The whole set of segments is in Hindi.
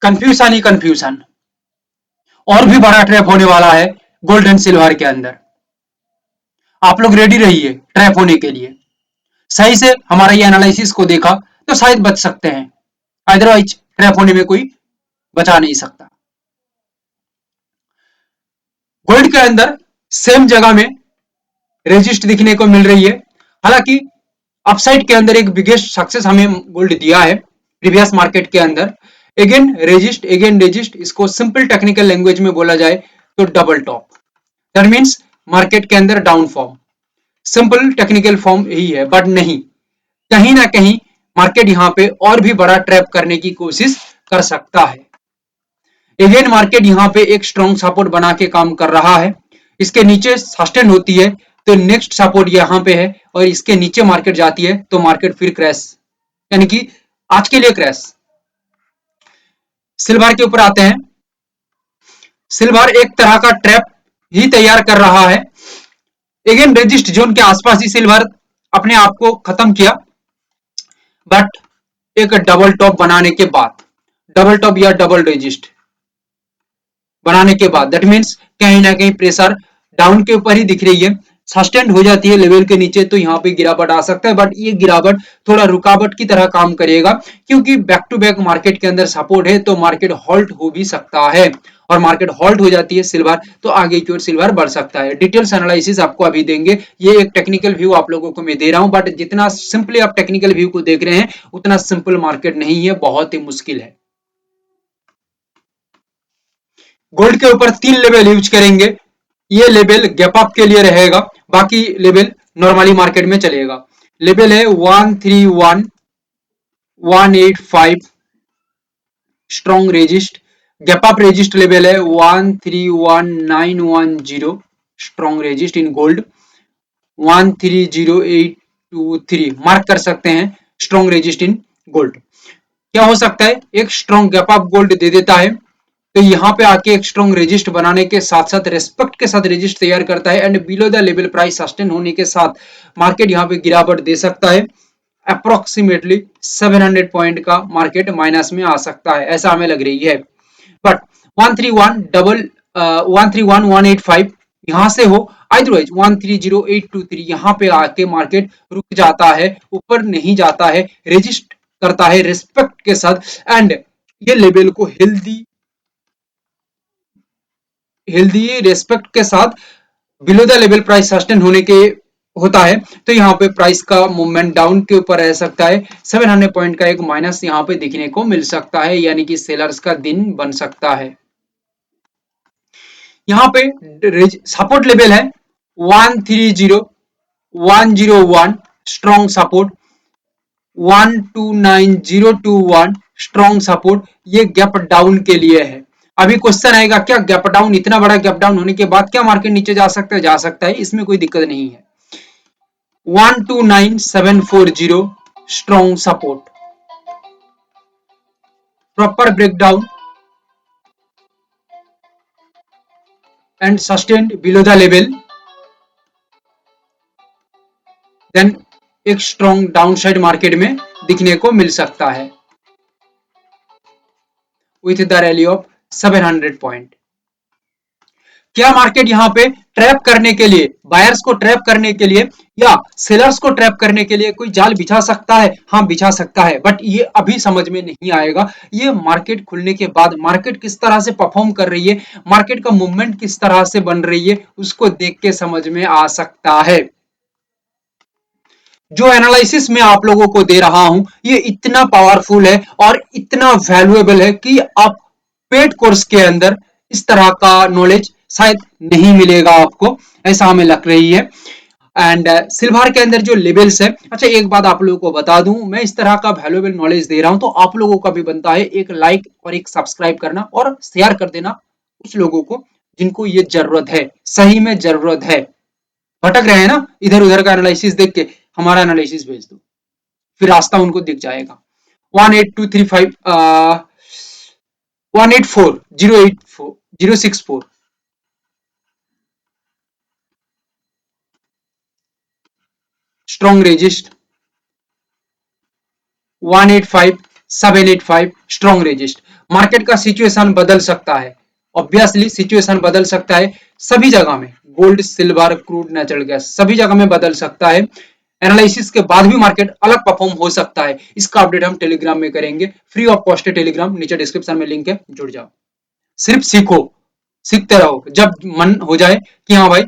कंफ्यूजन ही कंफ्यूजन। और भी बड़ा ट्रैप होने वाला है गोल्ड एंड सिल्वर के अंदर। आप लोग रेडी रहिए ट्रैप होने के लिए। सही से हमारा ये एनालिसिस को देखा तो शायद बच सकते हैं, अदरवाइज ट्रैप होने में कोई बचा नहीं सकता। गोल्ड के अंदर सेम जगह में रेजिस्ट दिखने को मिल रही है। हालांकि अपसाइड के अंदर एक बिगेस्ट सक्सेस हमें गोल्ड दिया है प्रीवियस मार्केट के अंदर। अगेन रेजिस्ट, इसको सिंपल टेक्निकल लैंग्वेज में बोला जाए तो double top. That means market के अंदर down form, simple technical form यही है। बट नहीं, कहीं ना कहीं मार्केट यहां पे और भी बड़ा ट्रैप करने की कोशिश कर सकता है। अगेन मार्केट यहां पे एक स्ट्रॉन्ग सपोर्ट बना के काम कर रहा है। इसके नीचे सस्टेन होती है तो नेक्स्ट सपोर्ट यहां पे है, और इसके नीचे मार्केट जाती है तो मार्केट फिर क्रैश, यानी कि आज के लिए क्रैश। सिल्वर के ऊपर आते हैं। सिल्वर एक तरह का ट्रैप ही तैयार कर रहा है। अगेन रेजिस्ट जोन के आसपास ही सिल्वर अपने आप को खत्म किया, बट एक डबल टॉप बनाने के बाद, डबल टॉप या डबल रेजिस्ट बनाने के बाद, दैट मीन्स कहीं ना कहीं प्रेशर डाउन के ऊपर ही दिख रही है। सस्टेन हो जाती है लेवल के नीचे तो यहाँ पे गिरावट आ सकता है, बट ये गिरावट थोड़ा रुकावट की तरह काम करेगा, क्योंकि बैक टू बैक मार्केट के अंदर सपोर्ट है तो मार्केट हॉल्ट हो भी सकता है। और मार्केट हॉल्ट हो जाती है सिल्वर तो आगे की ओर सिल्वर बढ़ सकता है। डिटेल्स एनालिसिस आपको अभी देंगे। ये एक टेक्निकल व्यू आप लोगों को मैं दे रहा हूं, बट जितना सिंपली आप टेक्निकल व्यू को देख रहे हैं उतना सिंपल मार्केट नहीं है, बहुत ही मुश्किल है। गोल्ड के ऊपर 3 लेवल यूज करेंगे। ये लेवल गैप अप के लिए रहेगा, बाकी लेवल नॉर्मली मार्केट में चलेगा। लेवल है 131,185 strong resist. Gap up resist level है 131,910 strong resist in gold. 130,823 mark कर सकते हैं स्ट्रॉन्ग रेजिस्ट इन गोल्ड। क्या हो सकता है, एक स्ट्रॉन्ग गैप अप गोल्ड दे देता है तो यहाँ पे आके एक स्ट्रॉन्ग रेजिस्ट बनाने के साथ साथ रेस्पेक्ट के साथ रेजिस्ट तैयार करता है, and below the level price sustain होने के साथ मार्केट यहाँ पे गिरावट दे सकता है। अप्रोक्सीमेटली 700 पॉइंट का मार्केट माइनस में आ सकता है, ऐसा हमें लग रही है। बट 131,185 यहाँ से हो, अदरवाइज 130,823 यहाँ पे आके मार्केट रुक जाता है, ऊपर नहीं जाता है, रेजिस्ट करता है रेस्पेक्ट के साथ, एंड ये लेवल को हेल्दी रेस्पेक्ट के साथ below the level price sustain होने के होता है तो यहाँ पे प्राइस का मूवमेंट डाउन के ऊपर रह सकता है। 700 पॉइंट का एक माइनस यहाँ पे दिखने को मिल सकता है, यानी कि सेलर्स का दिन बन सकता है। यहाँ पे सपोर्ट लेवल है 130,101 स्ट्रॉन्ग सपोर्ट, 129,021 स्ट्रॉन्ग सपोर्ट। ये गैप डाउन के लिए है। अभी क्वेश्चन आएगा, क्या गैप डाउन, इतना बड़ा गैप डाउन होने के बाद क्या मार्केट नीचे जा सकता है? जा सकता है, इसमें कोई दिक्कत नहीं है। 129,740 strong support, proper breakdown and sustained below the level, then एक स्ट्रॉन्ग डाउनसाइड मार्केट में दिखने को मिल सकता है with the rally of 700 point. क्या मार्केट यहाँ पे ट्रैप करने के लिए, बायर्स को ट्रैप करने के लिए या सेलर्स को ट्रैप करने के लिए कोई जाल बिछा सकता है? हाँ, बिछा सकता है, बट ये अभी समझ में नहीं आएगा। ये मार्केट खुलने के बाद मार्केट किस तरह से परफॉर्म कर रही है, मार्केट का मूवमेंट किस तरह से बन रही है, उसको देख के समझ में आ सकता है। जो एनालिसिस मैं आप लोगों को दे रहा हूं ये इतना पावरफुल है और इतना वैल्यूएबल है कि आप पेड कोर्स के अंदर इस तरह का नॉलेज शायद नहीं मिलेगा आपको, ऐसा हमें लग रही है। एंड सिल्वर के अंदर जो लेवल्स है, अच्छा एक बात आप लोगों को बता दूं, मैं इस तरह का वैल्यूएबल नॉलेज दे रहा हूं तो आप लोगों का भी बनता है एक लाइक और एक सब्सक्राइब करना और शेयर कर देना उस लोगों को जिनको ये जरूरत है, सही में जरूरत है। भटक रहे हैं ना इधर उधर का एनालिसिस देख के, हमारा एनालिसिस भेज दो, फिर रास्ता उनको दिख जाएगा। 18235 184,084,064 strong resist, 185,785 strong resist. Market का सिचुएशन बदल सकता है, ऑब्वियसली सिचुएशन बदल सकता है सभी जगह में, gold, silver, crude, natural gas सभी जगह में बदल सकता है। एनालिसिस के बाद भी मार्केट अलग परफॉर्म हो सकता है। इसका अपडेट हम टेलीग्राम में करेंगे, फ्री ऑफ कॉस्ट है टेलीग्राम, नीचे डिस्क्रिप्शन में लिंक है, जुड़ जाओ। सिर्फ सीखो, सीखते रहो, जब मन हो जाए कि हाँ भाई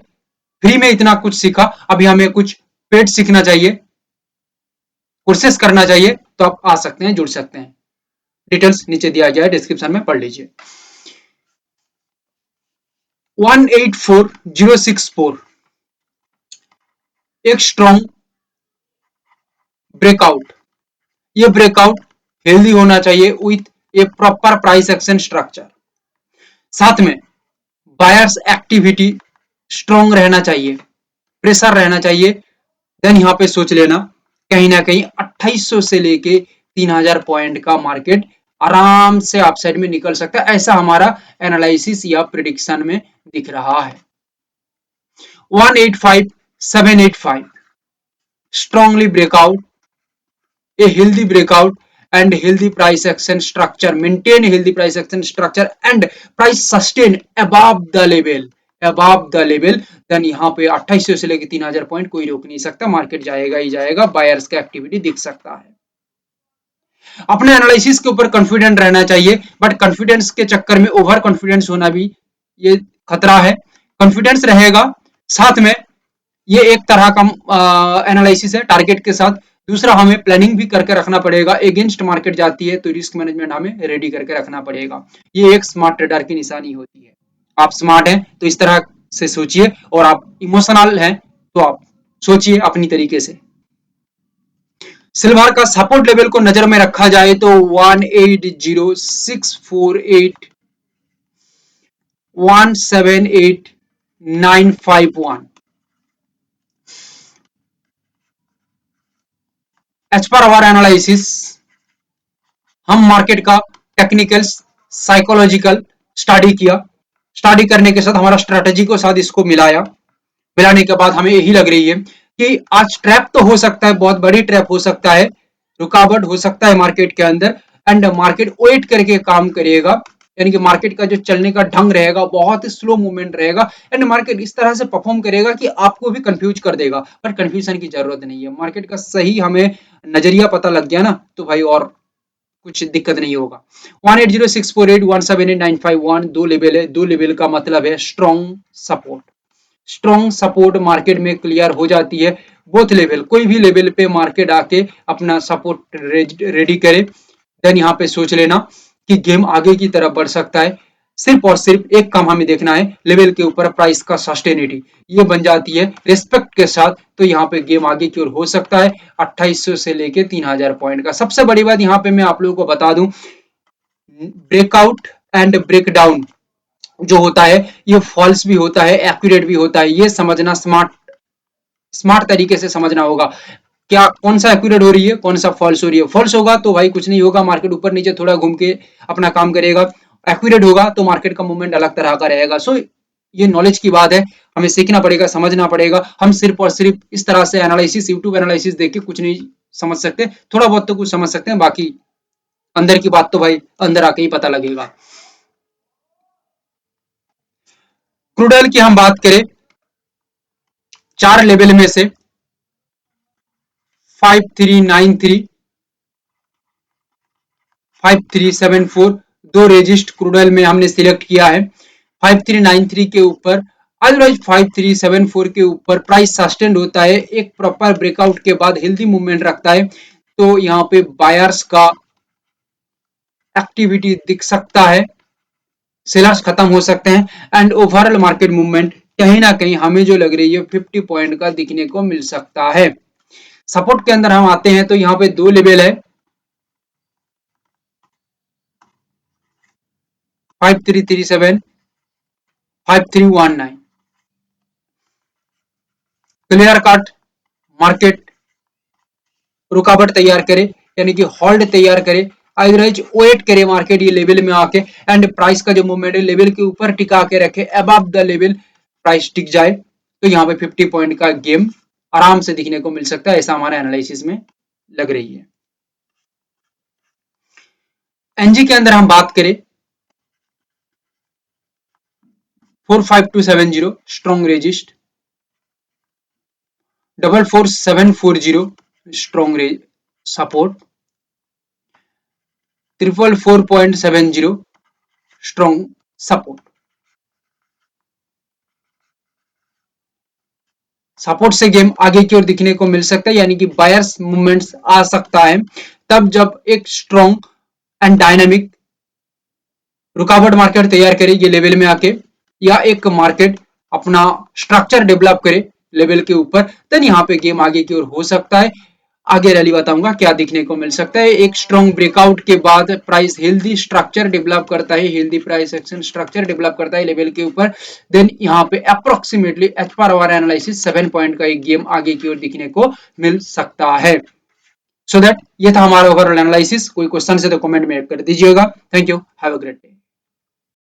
फ्री में इतना कुछ सीखा, अभी हमें कुछ पेड सीखना चाहिए, कोर्सेस करना चाहिए, तो आप आ सकते हैं, जुड़ सकते हैं। डिटेल्स नीचे दिया गया है, डिस्क्रिप्शन में पढ़ लीजिए। 184064 एक स्ट्रॉन्ग ब्रेकआउट, ये ब्रेकआउट हेल्दी होना चाहिए with A proper price action structure, साथ में बायर्स एक्टिविटी स्ट्रॉन्ग रहना चाहिए, प्रेशर रहना चाहिए, देन यहां पे सोच लेना कहीं ना कहीं 2800 से लेके 3000 पॉइंट का मार्केट आराम से अपसाइड में निकल सकता है, ऐसा हमारा एनालिसिस या प्रिडिक्शन में दिख रहा है। 185785 strongly breakout, a healthy breakout and healthy price action structure, maintain healthy price action structure and price sustain above the level, then यहाँ पे 2800 से लेकर 3000 पॉइंट कोई रोक नहीं सकता, मार्केट जाएगा ही जाएगा, बायर्स का एक्टिविटी दिख सकता है। अपने एनालिसिस के ऊपर कॉन्फिडेंट रहना चाहिए, बट कॉन्फिडेंस के चक्कर में ओवर कॉन्फिडेंस होना भी ये खतरा है। कॉन्फिडेंस रहेगा, साथ में ये एक तरह का एनालिसिस है टारगेट के साथ। दूसरा, हमें प्लानिंग भी करके रखना पड़ेगा, अगेंस्ट मार्केट जाती है तो रिस्क मैनेजमेंट हमें रेडी करके रखना पड़ेगा, ये एक स्मार्ट ट्रेडर की निशानी होती है। आप स्मार्ट हैं तो इस तरह से सोचिए, और आप इमोशनल हैं तो आप सोचिए अपनी तरीके से। सिल्वर का सपोर्ट लेवल को नजर में रखा जाए तो 180648 178951, एज पर आवर एनालिसिस हम मार्केट का टेक्निकल साइकोलॉजिकल स्टडी किया, स्टडी करने के साथ हमारा स्ट्रेटेजी को साथ इसको मिलाया, मिलाने के बाद हमें यही लग रही है कि आज ट्रैप तो हो सकता है, बहुत बड़ी ट्रैप हो सकता है, रुकावट हो सकता है मार्केट के अंदर, एंड मार्केट वेट करके काम करिएगा, यानी कि मार्केट का जो चलने का ढंग रहेगा बहुत ही स्लो मूवमेंट रहेगा, एंड मार्केट इस तरह से परफॉर्म करेगा कि आपको भी कंफ्यूज कर देगा, पर कंफ्यूजन की जरूरत नहीं है, मार्केट का सही हमें नजरिया पता लग गया ना तो भाई और कुछ दिक्कत नहीं होगा। 180648178951 दो लेवल है, दो लेवल का मतलब है strong support, strong support market में क्लियर हो जाती है, बोथ लेवल, कोई भी लेवल पे मार्केट आके अपना सपोर्ट रेडी करे, देन यहाँ पे सोच लेना कि गेम आगे की तरफ बढ़ सकता है। सिर्फ और सिर्फ एक काम हमें देखना है, लेवल के ऊपर प्राइस का सस्टेनिटी, ये बन जाती है रिस्पेक्ट के साथ, तो यहाँ पे गेम आगे की ओर हो सकता है 2800 से लेके 3000 पॉइंट का। सबसे बड़ी बात यहाँ पे मैं आप लोगों को बता दूं, ब्रेकआउट एंड ब्रेकडाउन जो होता है ये फॉल्स भी होता है, एक्यूरेट भी होता है, ये समझना स्मार्ट स्मार्ट तरीके से समझना होगा, क्या कौन सा एक्यूरेट हो रही है, कौन सा फॉल्स हो रही है। फॉल्स होगा तो भाई कुछ नहीं होगा, मार्केट ऊपर नीचे थोड़ा घूम के अपना काम करेगा, एक्यूरेट होगा तो मार्केट का मूवमेंट अलग तरह का रहेगा। सो ये नॉलेज की बात है, हमें सीखना पड़ेगा, समझना पड़ेगा, हम सिर्फ और सिर्फ इस तरह से एनालिसिस, यूट्यूब एनालिसिस देख के कुछ नहीं समझ सकते, थोड़ा बहुत तो कुछ समझ सकते हैं, बाकी अंदर की बात तो भाई अंदर आके ही पता लगेगा। क्रूड ऑयल की हम बात करें, चार लेवल में से 5393 5374 दो रेजिस्ट क्रूड ऑयल में हमने सिलेक्ट किया है। 5393 के ऊपर, अदरवाइज 5374 के ऊपर प्राइस सस्टेन्ड होता है, एक प्रॉपर ब्रेकआउट के बाद हेल्दी मूवमेंट रखता है, तो यहाँ पे बायर्स का एक्टिविटी दिख सकता है, सेलर्स खत्म हो सकते हैं, एंड ओवरऑल मार्केट मूवमेंट कहीं ना कहीं हमें जो लग रही है 50 पॉइंट का दिखने को मिल सकता है। सपोर्ट के अंदर हम आते हैं तो यहाँ पे दो लेवल है, 5337 5319, क्लियर कट मार्केट रुकावट तैयार करे, यानी कि होल्ड तैयार करे, अदरवाइज वेट करे मार्केट ये लेवल में आके, एंड प्राइस का जो मूवमेंट है लेवल के ऊपर टिका के रखे, अबव द लेवल प्राइस टिक जाए, तो यहाँ पे 50 पॉइंट का गेम आराम से दिखने को मिल सकता है, ऐसा हमारा एनालिसिस में लग रही है। एनजी के अंदर हम बात करें 45270 strong resist, 44740 strong support, 444.70 strong support. Support से गेम आगे की ओर दिखने को मिल सकता है, यानी कि बायर्स मूवमेंट्स आ सकता है तब जब एक स्ट्रॉन्ग एंड डायनामिक रुकावट मार्केट तैयार करे ये लेवल में आके, या एक मार्केट अपना स्ट्रक्चर डेवलप करे लेवल के ऊपर, देन यहाँ पे गेम आगे की ओर हो सकता है। आगे रैली बताऊंगा क्या दिखने को मिल सकता है। एक स्ट्रॉन्ग ब्रेकआउट के बाद प्राइस हेल्दी स्ट्रक्चर डेवलप करता है, healthy price action structure develop करता है लेवल के ऊपर, देन यहाँ पे approximately as per our analysis 7 point का एक गेम आगे की ओर दिखने को मिल सकता है। सो दैट ये था हमारा ओवरऑल एनालिसिस। कोई क्वेश्चन है तो कमेंट में कर दीजिएगा। Thank you, have a great day.